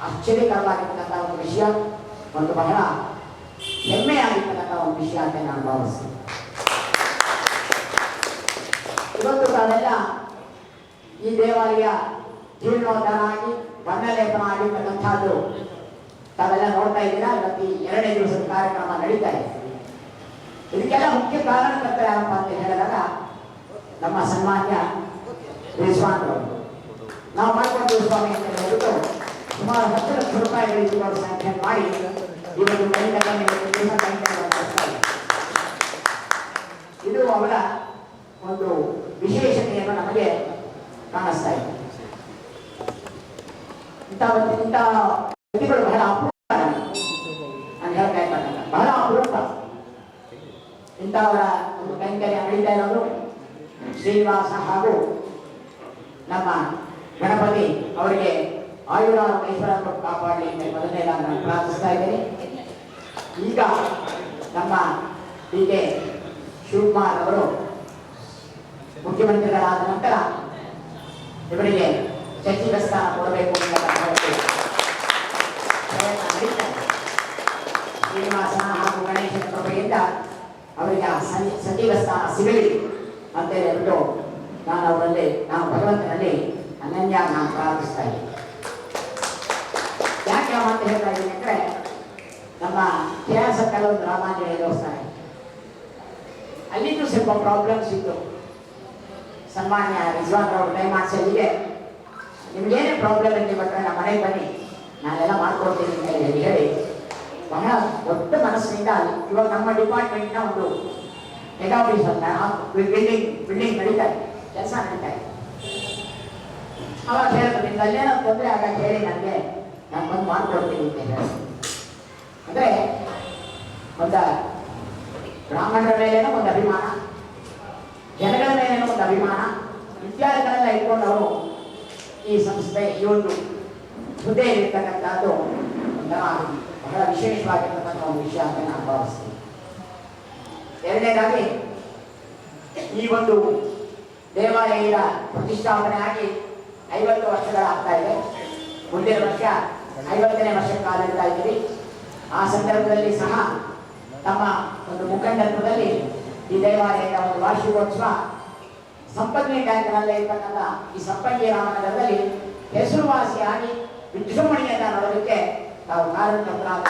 ಆಶ್ಚರ್ಯಕರವಾಗಿರ್ತಕ್ಕಂಥ ಒಂದು ವಿಷಯ ಮತ್ತು ಬಹಳ ಹೆಮ್ಮೆಯಾಗಿರ್ತಕ್ಕಂಥ ಒಂದು ವಿಷಯ ಅಂತ ನಾನು ಭಾವಿಸ್ತೀನಿ. ಇವತ್ತು ತಾವೆಲ್ಲ ಈ ದೇವಾಲಯ ಜೀರ್ಣೋದ್ಧಾರ ಆಗಿ ಬಣ್ಣ ಲೇಪನ ಆಗಿರ್ತಕ್ಕಂಥದ್ದು ತಾವೆಲ್ಲ ನೋಡ್ತಾ ಇದ್ದೀರಾ. ಇವತ್ತು 2ನೇ ದಿವಸದ ಕಾರ್ಯಕ್ರಮ ನಡೀತಾ ಇದೆ. ಇದಕ್ಕೆಲ್ಲ ಮುಖ್ಯ ಕಾರಣಕರ್ತ ಯಾರಪ್ಪ ಅಂತ ಹೇಳಿದಾಗ ನಮ್ಮ ಸನ್ಮಾನ್ಯ ರಿಜ್ವಾನ್ ಅವರು. ನಾವು ಮಾಡ್ಕೊಂಡು ಸ್ವಾಮಿ ಅಂತ ಹೇಳಿಬಿಟ್ಟು ಸುಮಾರು 10 ಲಕ್ಷ ರೂಪಾಯಿಗಳಿಗೆ ಸ್ಯಾಂಕ್ಷನ್ ಮಾಡಿ ಇವತ್ತು ಇದು ಅವರ ಒಂದು ವಿಶೇಷತೆಯನ್ನು ನಮಗೆ ಕಾಣಿಸ್ತಾ ಇದೆ. ಇಂಥ ವ್ಯಕ್ತಿಗಳು ಬಹಳ ಅಪರೂಪ, ನಾನು ಹೇಳ್ತಾ ಇರ್ತಕ್ಕಂಥ ಬಹಳ ಅಪರೂಪ. ಇಂಥವರ ಒಂದು ಕೈಂಕರ್ಯ ನಡೀತಾ ಇರೋದು ಶ್ರೀನಿವಾಸ ಹಾಗೂ ನಮ್ಮ ಗಣಪತಿ ಅವರಿಗೆ ಆಯುರಾರೋಗ್ಯ ಐಶ್ವರ್ಯ ಕಾಪಾಡಲಿ ಅಂತ ಮೊದಲನೇ ನಾನು ಪ್ರಾರ್ಥಿಸ್ತಾ ಇದ್ದೇನೆ. ಈಗ ನಮ್ಮ ಡಿ.ಕೆ. ಶಿವಕುಮಾರ್ ಅವರು ಮುಖ್ಯಮಂತ್ರಿಗಳಾದ ನಂತರ ಇವರಿಗೆ ಸಚಿವ ಸ್ಥಾನ ಕೊಡಬೇಕು ಅಂತ ಪ್ರಯತ್ನ ನಡೀತಾ ಇದೆ. ಶ್ರೀನಿವಾಸ ಹಾಗೂ ಗಣೇಶನ ಕೃಪೆಯಿಂದ ಅವರಿಗೆ ಸಚಿವ ಸ್ಥಾನ ಸಿಗಲಿ ಅಂತ ಹೇಳ್ಬಿಟ್ಟು ನಾನು ಭಗವಂತನಲ್ಲಿ ಅನನ್ಯ ನಾನು ಪ್ರಾರ್ಥಿಸ್ತಾ ಇದ್ದೀನಿ. ಯಾಕೆ ಅಂತ ಹೇಳ್ತಾ ಇದ್ದೀನಿ ಅಂದರೆ ನಮ್ಮ ಕೆ.ಆರ್. ಸರ್ಕಲ್ ಒಂದು ರಾಮಾಂಜನೇಯ ದೇವಸ್ಥಾನ ಇದೆ. ಅಲ್ಲಿಂದೂ ಸ್ವಲ್ಪ ಪ್ರಾಬ್ಲಮ್ಸ್ ಇತ್ತು. ಸನ್ಮಾನ್ಯ ರಿಜ್ವಾನ್ ಅವರು ದಯಮಾಡಿಸಲಿದೆ ನಿಮ್ಗೇನೇ ಪ್ರಾಬ್ಲಮ್ ಇದೆ ಬಿಟ್ಟರೆ ನಮ್ಮ ಮನೆಗೆ ಬನ್ನಿ ನಾನೆಲ್ಲ ಮಾಡ್ಕೊಡ್ತೀನಿ ಅಂತ ಹೇಳಿ ಬಹಳ ದೊಡ್ಡ ಮನಸ್ಸಿನಿಂದ ಇವಾಗ ನಮ್ಮ ಡಿಪಾರ್ಟ್ಮೆಂಟ್ನ ಒಂದು ಹೆಡ್ ಆಫೀಸ್ ಅಂತ ಬಿಲ್ಡಿಂಗ್ ನಡೀತಾ ಇದೆ, ಕೆಲಸ ನಡೀತಾ ಇದೆ. ಅವಾಗ ಹೇಳಿದ್ರು ನಿಮ್ಗೆ ಅಲ್ಲೇನೋ ತೊಂದರೆ ಆಗ ಹೇಳಿ ನನಗೆ ನಾನು ಬಂದು ಮಾಡ್ಕೊಡ್ತೀನಿ ಅಂತ ಹೇಳಿ. ಅಂದರೆ ಒಂದು ಬ್ರಾಹ್ಮಣರ ಮೇಲೇನೋ ಒಂದು ಅಭಿಮಾನ, ಜನಗಳ ಮೇಲೇನೋ ಒಂದು ಅಭಿಮಾನ, ವಿದ್ಯಾರ್ಥಿಗಳೆಲ್ಲ ಇಟ್ಕೊಂಡು ಅವರು ಈ ಸಂಸ್ಥೆ ಈ ಒಂದು ಹುದ್ದೆಯಲ್ಲಿರ್ತಕ್ಕಂಥದ್ದು ಒಂಥರ ಬಹಳ ವಿಶೇಷವಾಗಿರ್ತಕ್ಕಂಥ ಒಂದು ವಿಷಯ ಅಂತ ನಾನು ಭಾವಿಸ್ತೀನಿ. ಎರಡನೇದಾಗಿ ಈ ಒಂದು ದೇವಾಲಯದ ಪ್ರತಿಷ್ಠಾಪನೆ ಆಗಿ 50 ವರ್ಷಗಳಾಗ್ತಾ ಇದೆ. ಮುಂದಿನ ವರ್ಷ 50ನೇ ವರ್ಷಕ್ಕೆ ಕಾಲಿಡ್ತಾ ಇದ್ದೀವಿ. ಆ ಸಂದರ್ಭದಲ್ಲಿ ಸಹ ತಮ್ಮ ಒಂದು ಮುಖಂಡತ್ವದಲ್ಲಿ ಈ ದೇವಾಲಯದ ಒಂದು ವಾರ್ಷಿಕೋತ್ಸವ ಸಂಪಂಗಿ ಟ್ಯಾಂಕ್ನಲ್ಲೇ ಇರ್ತಕ್ಕಂಥ ಈ ಸಂಪಂಗಿ ರಾಮನಗರದಲ್ಲಿ ಹೆಸರುವಾಸಿಯಾಗಿ ವಿಜೃಂಭಣೆಯಿಂದ ನೋಡೋದಕ್ಕೆ ತಾವು ಕಾರಣಕರ್ತರಾದ